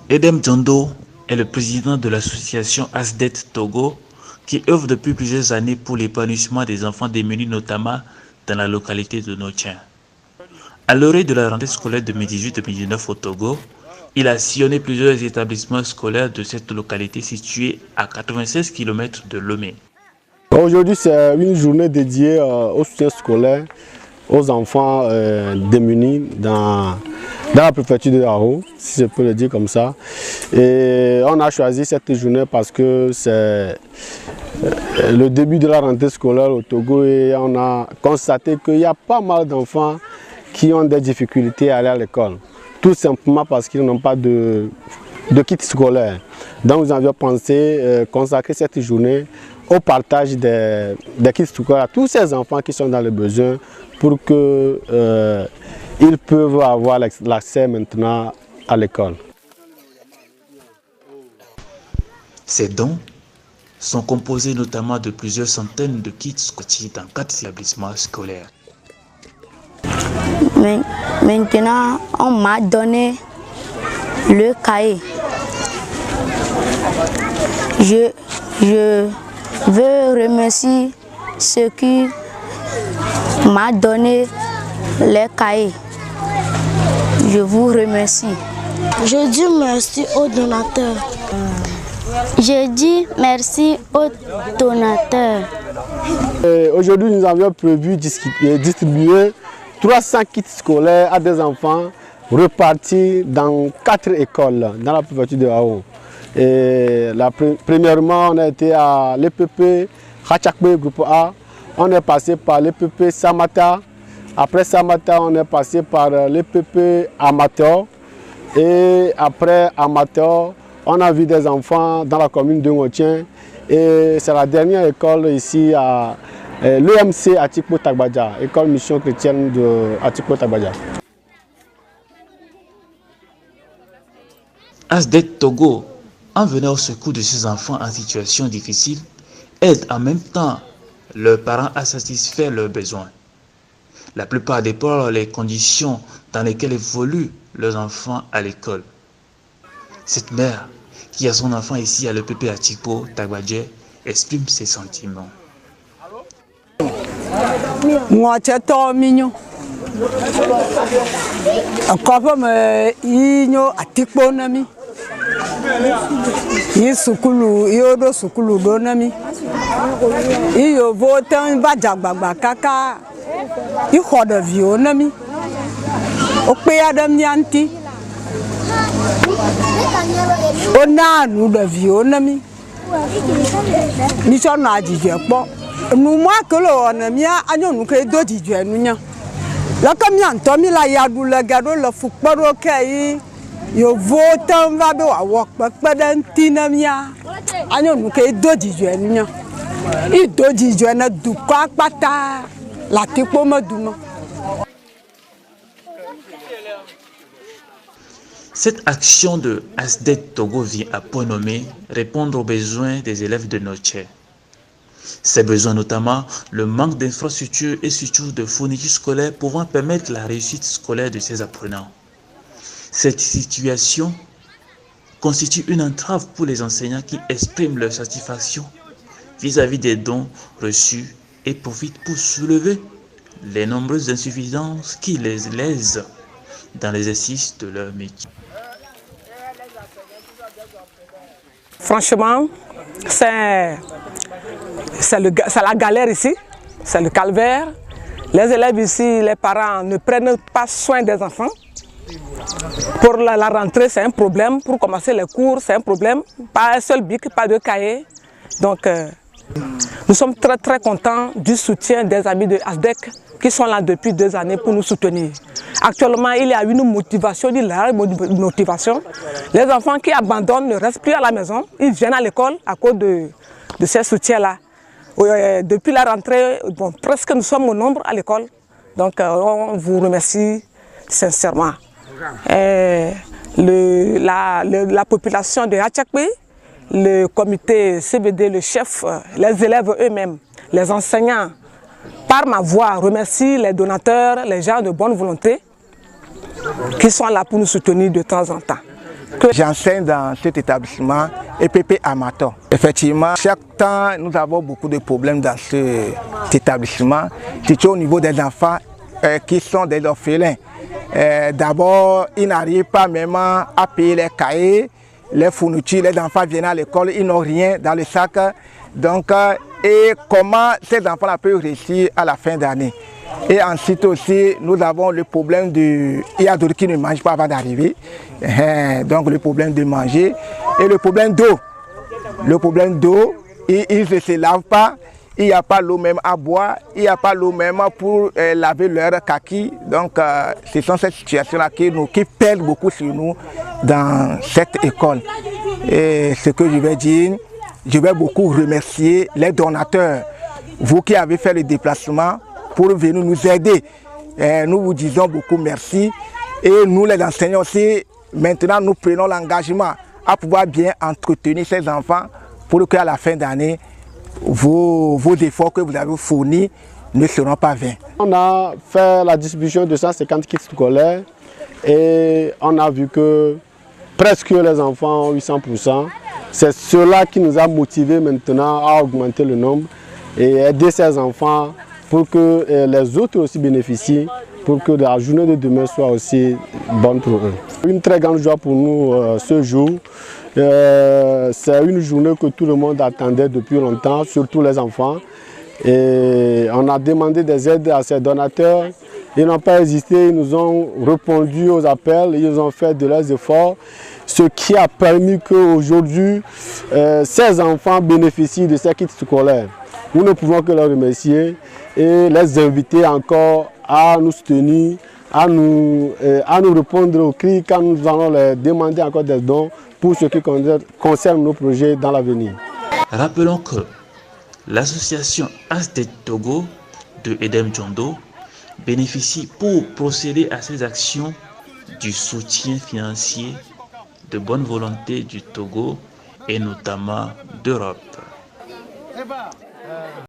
Edem Djondo est le président de l'association ASDET Togo qui œuvre depuis plusieurs années pour l'épanouissement des enfants démunis, notamment dans la localité de Notien. À l'orée de la rentrée scolaire 2018-2019 au Togo, il a sillonné plusieurs établissements scolaires de cette localité située à 96 km de Lomé. Aujourd'hui, c'est une journée dédiée au soutien scolaire aux enfants démunis dans la préfecture de Haro, si je peux le dire comme ça. Et on a choisi cette journée parce que c'est le début de la rentrée scolaire au Togo et on a constaté qu'il y a pas mal d'enfants qui ont des difficultés à aller à l'école. Tout simplement parce qu'ils n'ont pas de kit scolaire. Donc nous avions pensé consacrer cette journée au partage des kits scolaires à tous ces enfants qui sont dans le besoin pour qu'ils peuvent avoir l'accès maintenant à l'école. Ces dons sont composés notamment de plusieurs centaines de kits scolaires dans 4 établissements scolaires. Maintenant, on m'a donné le cahier. Je veux remercier ceux qui m'ont donné les cahiers. Je vous remercie. Je dis merci aux donateurs. Je dis merci aux donateurs. Aujourd'hui, nous avions prévu distribuer 300 kits scolaires à des enfants repartis dans 4 écoles dans la préfecture de Haro. Premièrement, on a été à l'EPP Hachakbe groupe A, on est passé par l'EPP Samata, après Samata on est passé par l'EPP Amateur et après Amateur on a vu des enfants dans la commune de Ngotien et c'est la dernière école ici à l'EMC Atikpo Tagbadja, école mission chrétienne de Atikpo Tagbadja. ASDET Togo, en venant au secours de ces enfants en situation difficile, aide en même temps leurs parents à satisfaire leurs besoins. La plupart déplorent les conditions dans lesquelles évoluent leurs enfants à l'école. Cette mère, qui a son enfant ici à l'EPP Atikpo Tagbadja, exprime ses sentiments. Moi, c'est tout mignon. Comme Igno Atikpo Nami. Sukulu, Yodo Sukulu Donami. Iyo votan Bajababa Kaka. Iho de Vionami. Ope Adam Yanti. Ona nous de Vionami. Ni son a dit nous moi que l'on mia agnon nous que do di nunya. La comme yan tomi la yadu la gado le football okay. Yo votan va be wa wok pa dan tinamia. Agnon nous que do di nunya. I do di na du kwa pata la tipo maduma. Cette action de ASDET Togo vient à point nommé répondre aux besoins des élèves de Notien. Ces besoins notamment le manque d'infrastructures et surtout de fournitures scolaires pouvant permettre la réussite scolaire de ces apprenants. Cette situation constitue une entrave pour les enseignants qui expriment leur satisfaction vis-à-vis des dons reçus et profitent pour soulever les nombreuses insuffisances qui les lèsent dans l'exercice de leur métier. Franchement, c'est la galère ici, c'est le calvaire. Les élèves ici, les parents ne prennent pas soin des enfants. Pour la rentrée, c'est un problème. Pour commencer les cours, c'est un problème. Pas un seul bic, pas de cahier. Donc, nous sommes très très contents du soutien des amis de ASDEC qui sont là depuis 2 années pour nous soutenir. Actuellement, il y a une motivation, Les enfants qui abandonnent ne restent plus à la maison, ils viennent à l'école à cause de ces soutiens-là. Depuis la rentrée, bon, presque nous sommes au nombre à l'école. Donc, on vous remercie sincèrement. La population de Hachakbe, le comité CBD, le chef, les élèves eux-mêmes, les enseignants, par ma voix, remercie les donateurs, les gens de bonne volonté qui sont là pour nous soutenir de temps en temps. que j'enseigne dans cet établissement EPP Amato. Effectivement, chaque temps, nous avons beaucoup de problèmes dans cet établissement, surtout au niveau des enfants qui sont des orphelins. D'abord, ils n'arrivent pas même à payer les cahiers, les fournitures, les enfants viennent à l'école, ils n'ont rien dans le sac. Donc, et comment ces enfants-là peuvent réussir à la fin d'année? Et ensuite aussi, nous avons le problème il y a d'autres qui ne mangent pas avant d'arriver. Donc le problème de manger et le problème d'eau. Le problème d'eau, ils ne se lavent pas, il n'y a pas l'eau même à boire, il n'y a pas l'eau même pour laver leur kaki. Donc ce sont ces situations-là qui pèsent beaucoup sur nous dans cette école. Et ce que je vais dire, je vais beaucoup remercier les donateurs, vous qui avez fait le déplacement pour venir nous aider. Nous vous disons beaucoup merci. Et nous les enseignants aussi, maintenant nous prenons l'engagement à pouvoir bien entretenir ces enfants pour qu'à la fin d'année, vos efforts que vous avez fournis ne seront pas vains. On a fait la distribution de 150 kits scolaires et on a vu que presque les enfants ont eu 100%. C'est cela qui nous a motivés maintenant à augmenter le nombre et aider ces enfants pour que les autres aussi bénéficient, pour que la journée de demain soit aussi bonne pour eux. Une très grande joie pour nous ce jour. C'est une journée que tout le monde attendait depuis longtemps, surtout les enfants. Et on a demandé des aides à ces donateurs. Ils n'ont pas hésité, ils nous ont répondu aux appels, ils ont fait de leurs efforts, ce qui a permis qu'aujourd'hui, ces enfants bénéficient de ces kits scolaires. Nous ne pouvons que leur remercier et les inviter encore à nous soutenir, à nous répondre aux cris quand nous allons leur demander encore des dons pour ce qui concerne nos projets dans l'avenir. Rappelons que l'association ASDET Togo de Edem Djondo bénéficie pour procéder à ces actions du soutien financier de bonne volonté du Togo et notamment d'Europe.